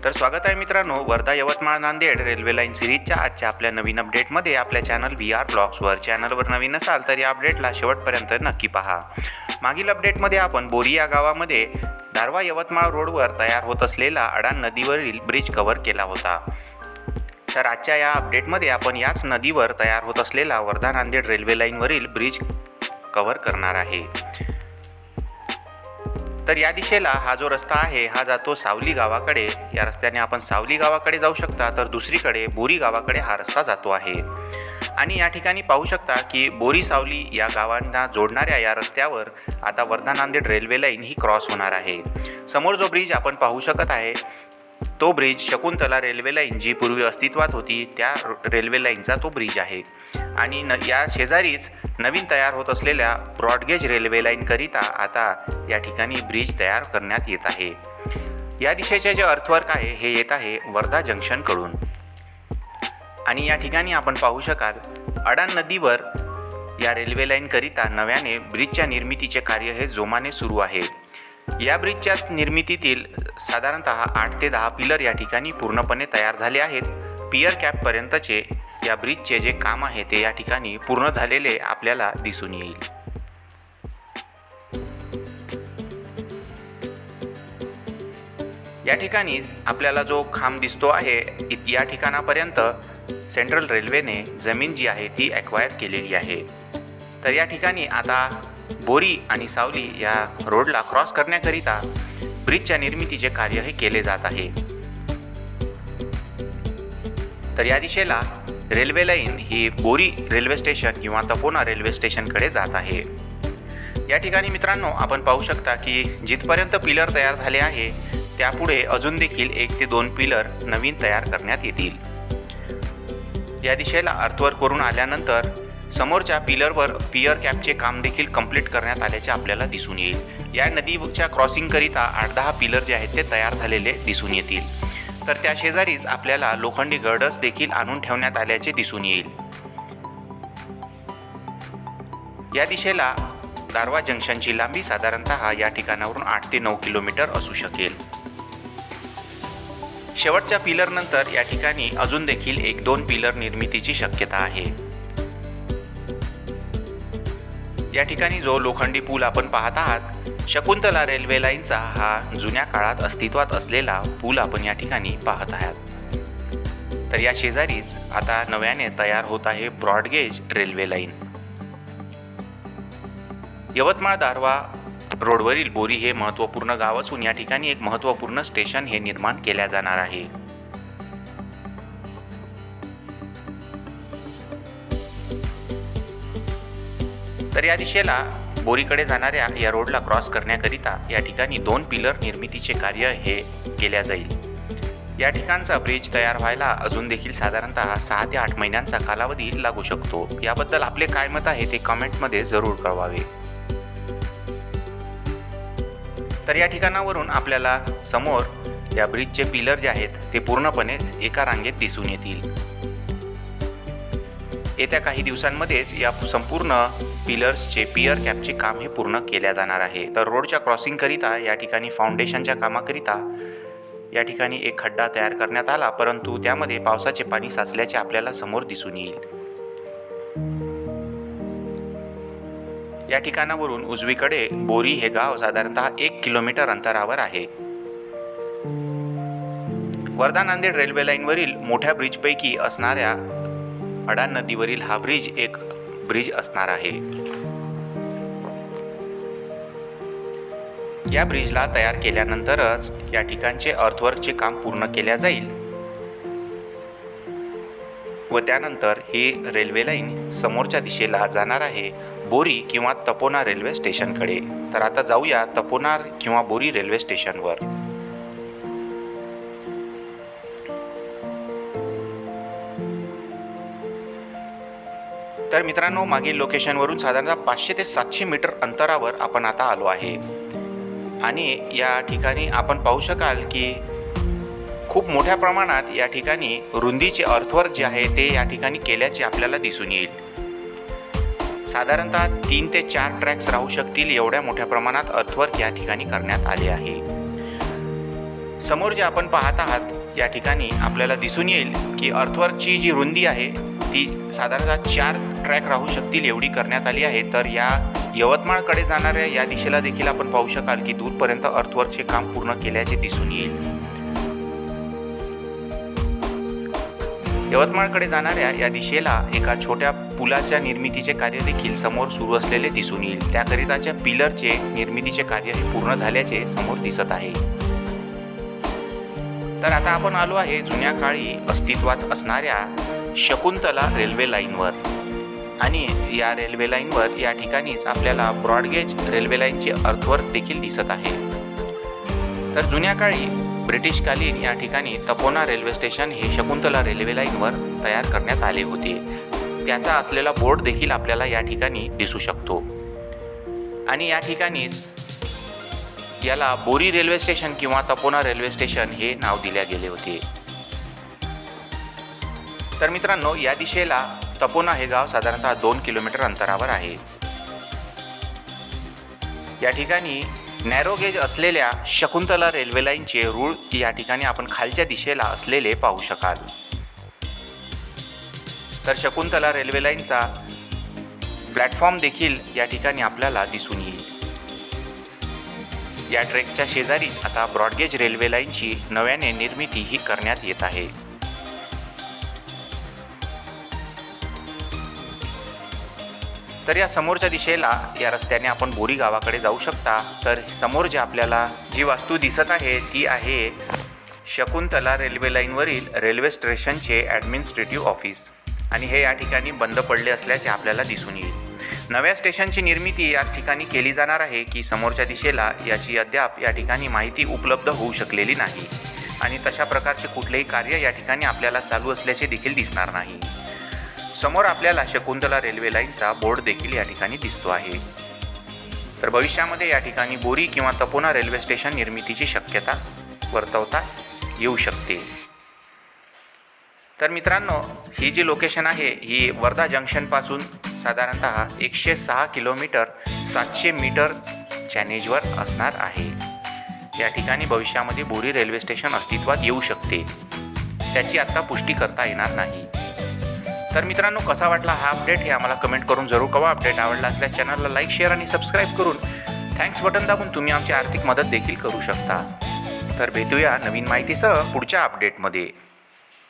तर स्वागत आहे मित्रांनो, वर्धा यवतमाळ नांदेड रेल्वे लाईन सिरीजच्या आजच्या आपल्या नवीन अपडेटमध्ये आपल्या चॅनल VR ब्लॉग्सवर. चॅनलवर नवीन असाल तर या अपडेटला शेवटपर्यंत नक्की पहा. मागील अपडेटमध्ये आपण बोरी या गावामध्ये दारवा यवतमाळ रोडवर तयार होत असलेला अडाण नदीवरील ब्रिज कव्हर केला होता. तर आजच्या या अपडेटमध्ये आपण याच नदीवर तयार होत असलेला वर्धा नांदेड रेल्वे लाईनवरील ब्रिज कव्हर करणार आहे. तर या दिशेला हा जो रस्ता आहे हा जातो सावली गावाकडे. या रस्त्याने आपण सावली गावाकडे जाऊ शकता, तर दुसरीकडे बोरी गावाकडे हा रस्ता जातो आहे. आणि या ठिकाणी पाहू शकता की बोरी सावली या गावांना जोडणाऱ्या या रस्त्यावर आता वर्धा नांदेड रेल्वे लाईन ही क्रॉस होणार आहे. समोर जो ब्रिज आपण पाहू शकत आहे तो ब्रिज शकुंतला रेल्वे लाईन जी पूर्वी अस्तित्वात होती त्या रेल्वे लाईनचा तो ब्रिज आहे. आणि या शेजारीच नवीन तयार होत असलेल्या ब्रॉडगेज रेल्वे लाईनकरिता आता या ठिकाणी ब्रिज तयार करण्यात येत आहे. या दिशेचे जे अर्थवर्क आहे हे येत आहे वर्धा जंक्शनकडून. आणि या ठिकाणी आपण पाहू शकाल अडाण नदीवर या रेल्वे लाईनकरिता नव्याने ब्रिजच्या निर्मितीचे कार्य हे जोमाने सुरू आहे. या ब्रिजच्या निर्मितीतील साधारणतः 8 ते 10 पिलर या ठिकाणी पूर्णपणे तयार झाले आहेत. पियर कॅपपर्यंतचे या ब्रिजचे जे काम आहे ते या ठिकाणी पूर्ण झालेले आपल्याला दिसून येईल. या ठिकाणी आपल्याला जो खांब दिसतो आहे या ठिकाणापर्यंत सेंट्रल रेल्वेने जमीन जी आहे ती ॲक्वायर केलेली आहे. तर या ठिकाणी आता बोरी आणि सावली या रोडला क्रॉस करण्याकरिता ब्रिजच्या निर्मितीचे कार्य हे केले जात आहे. तर या दिशेला रेल्वे लाईन ही बोरी रेल्वे स्टेशन किंवा तपोना रेल्वे स्टेशनकडे जात आहे. या ठिकाणी मित्रांनो आपण पाहू शकता की जिथपर्यंत पिलर तयार झाले आहे त्यापुढे अजून देखील 1 ते 2 पिलर नवीन तयार करण्यात येतील. या दिशेला अर्थवर्क करून आल्यानंतर समोरच्या पिलरवर पियर कॅपचे काम देखील कंप्लीट करण्यात आल्याचे आपल्याला दिसून येईल. या नदीच्या क्रॉसिंगकरिता 8-10 पिलर जे आहेत ते तयार झालेले दिसून येतील. तर त्या शेजारीच आपल्याला लोखंडी गर्डर्स देखील आणून ठेवण्यात आल्याचे दिसून येईल. या दिशेला दारवा जंक्शनची लांबी साधारणतः या ठिकाणावरून 8 ते 9 किलोमीटर असू शकेल. शेवटच्या पिलर नंतर या ठिकाणी अजून देखील 1-2 पिलर निर्मितीची शक्यता आहे. या ठिकाणी जो लोखंडी पूल आपण पाहत आहात शकुंतला रेल्वे लाईनचा हा जुन्या काळात अस्तित्वात असलेला पूल आपण या ठिकाणी पाहत आहात. तर या शेजारीच आता नव्याने तयार होत आहे broad gauge railway line. Yavatmal Darwha रोडवरील बोरी हे महत्त्वपूर्ण गाव असून या ठिकाणी एक महत्त्वपूर्ण स्टेशन हे निर्माण केल्या जाणार आहे. तर या दिशेला बोरीकडे जाणाऱ्या या रोडला क्रॉस करण्याकरिता या ठिकाणी 2 पिलर निर्मितीचे कार्य हे केल्या जाईल. या ठिकाणचा ब्रिज तयार व्हायला अजून देखील साधारणतः 6 ते 8 महिन्यांचा कालावधी लागू शकतो. याबद्दल आपले काय मत आहे ते कमेंटमध्ये जरूर कळवावे. तर या ठिकाणावरून आपल्याला समोर या ब्रिजचे पिलर जे आहेत ते पूर्णपणे एका रांगेत दिसून येतील. येत्या काही दिवसांमध्येच या संपूर्ण पिलर्सचे पियर कॅपचे काम हे पूर्ण केल्या जाणार आहे. तर रोडच्या क्रॉसिंगकरिता या ठिकाणी फाउंडेशनच्या कामाकरिता या ठिकाणी एक खड्डा तयार करण्यात आला, परंतु त्यामध्ये पावसाचे पाणी साचल्याचे आपल्याला समोर दिसून येईल. या ठिकाणावरून उजवीकडे बोरी हे गाव साधारणतः 1 किलोमीटर अंतरावर आहे. वर्धा नांदेड रेल्वे लाईनवरील मोठ्या ब्रिजपैकी असणाऱ्या अडाण नदीवरील हा ब्रिज एक ब्रिज असणार आहे. या ब्रिजला तयार केल्यानंतरच या ठिकाणचे अर्थवर्कचे काम पूर्ण केल्या जाईल व त्यानंतर ही रेल्वे लाईन समोरच्या दिशेला जाणार आहे बोरी किंवा तपोना रेल्वे स्टेशनकडे. तर आता जाऊया तपोना किंवा बोरी रेल्वे स्टेशनवर. तर मित्रांनो मागील लोकेशनवरून साधारणतः 500 ते 700 मीटर अंतरावर आपण आता आलो आहे. आणि या ठिकाणी आपण पाहू शकाल की खूप मोठ्या प्रमाणात या ठिकाणी रुंदीचे अर्थवर्क जे आहे ते या ठिकाणी केल्याचे आपल्याला दिसून येईल. साधारणतः 3 ते 4 ट्रॅक्स राहू शकतील एवढ्या मोठ्या प्रमाणात अर्थवर्क या ठिकाणी करण्यात आले आहे. समोर जे आपण पाहत आहात या ठिकाणी आपल्याला दिसून येईल की अर्थवर्कची जी रुंदी आहे ती साधारणतः 4 ट्रॅक राहू शकतील एवढी करण्यात आली आहे। तर या यवतमाळकडे जाणाऱ्या या दिशेला देखील आपण पाहू शकाल की दूरपर्यंत अर्थवर्कचे काम पूर्ण केल्याचे दिसून येईल। यवतमाळकडे जाणाऱ्या या दिशेला एका छोट्या पुलाच्या निर्मितीचे कार्य देखील समोर सुरू असलेले दिसून येईल। त्याकरिताच्या पिलरचे निर्मितीचे कार्य हे पूर्ण झाल्याचे समोर दिसत आहे। तर आता आपण आलो आहे जुन्या काळी अस्तित्वात असणाऱ्या शकुंतला रेल्वे लाईनवर आणि या रेल्वे लाईनवर या ठिकाणीच आपल्याला ब्रॉडगेज रेल्वे लाईनचे अर्थवर्क देखील दिसत आहे। तर जुन्या काळी ब्रिटिशकालीन या ठिकाणी तपोना रेल्वे स्टेशन हे शकुंतला रेल्वे लाईनवर तयार करण्यात आले होते। त्याचा असलेला बोर्ड देखील आपल्याला या ठिकाणी दिसू शकतो आणि या ठिकाणीच याला बोरी रेल्वे स्टेशन किंवा तपोना रेल्वे स्टेशन हे नाव दिले गेले होते। तर मित्रांनो, या दिशेला तपोना हे गाव साधारणतः 2 किलोमीटर अंतरावर आहे। या ठिकाणी नॅरो गेज असलेल्या शकुंतला रेल्वे लाईनचे रूळ या ठिकाणी आपण खालच्या दिशेला असलेले पाहू शकाल। तर शकुंतला रेल्वे लाईनचा प्लॅटफॉर्म देखील या ठिकाणी आपल्याला दिसून येईल। या ट्रॅकच्या शेजारीच आता ब्रॉडगेज रेल्वे लाईनची नव्याने निर्मिती ही करण्यात येत आहे। तर या समोरच्या दिशेला या रस्त्याने आपण बोरी गावाकडे जाऊ शकता। तर समोर जे आपल्याला जी वास्तू दिसत आहे ती आहे शकुंतला रेल्वे लाईनवरील रेल्वे स्टेशनचे ॲडमिनिस्ट्रेटिव्ह ऑफिस आणि हे या ठिकाणी बंद पडले असल्याचे आपल्याला दिसून येईल। नव्या स्टेशनची निर्मिती याच ठिकाणी केली जाणार आहे की समोरच्या दिशेला याची अद्याप या ठिकाणी माहिती उपलब्ध होऊ शकलेली नाही आणि तशा प्रकारचे कुठलेही कार्य या ठिकाणी आपल्याला चालू असल्याचे देखील दिसणार नाही। समोर आपल्याला शकुंतला रेल्वे लाईनचा बोर्ड देखील या ठिकाणी दिसतो आहे। तर भविष्यामध्ये या ठिकाणी बोरी किंवा तपोना रेल्वे स्टेशन निर्मितीची शक्यता वर्तवता येऊ शकते। तर मित्रांनो, ही जी लोकेशन आहे ही वर्धा जंक्शनपासून साधारणतः 106 किलोमीटर 700 मीटर चॅनेजवर असणार आहे। या ठिकाणी भविष्यामध्ये बोरी रेल्वे स्टेशन अस्तित्वात येऊ शकते, त्याची आत्ता पुष्टी करता येणार नाही। तर मित्रांनो, कसा वाटला हा अपडेट हे आम्हाला कमेंट करून जरूर कळवा। अपडेट आवडला असल्यास चॅनलला लाईक, शेअर आणि सबस्क्राईब करून थँक्स बटन दाबून तुम्ही आमची आर्थिक मदत देखील करू शकता। तर भेटूया नवीन माहितीसह पुढच्या अपडेटमध्ये।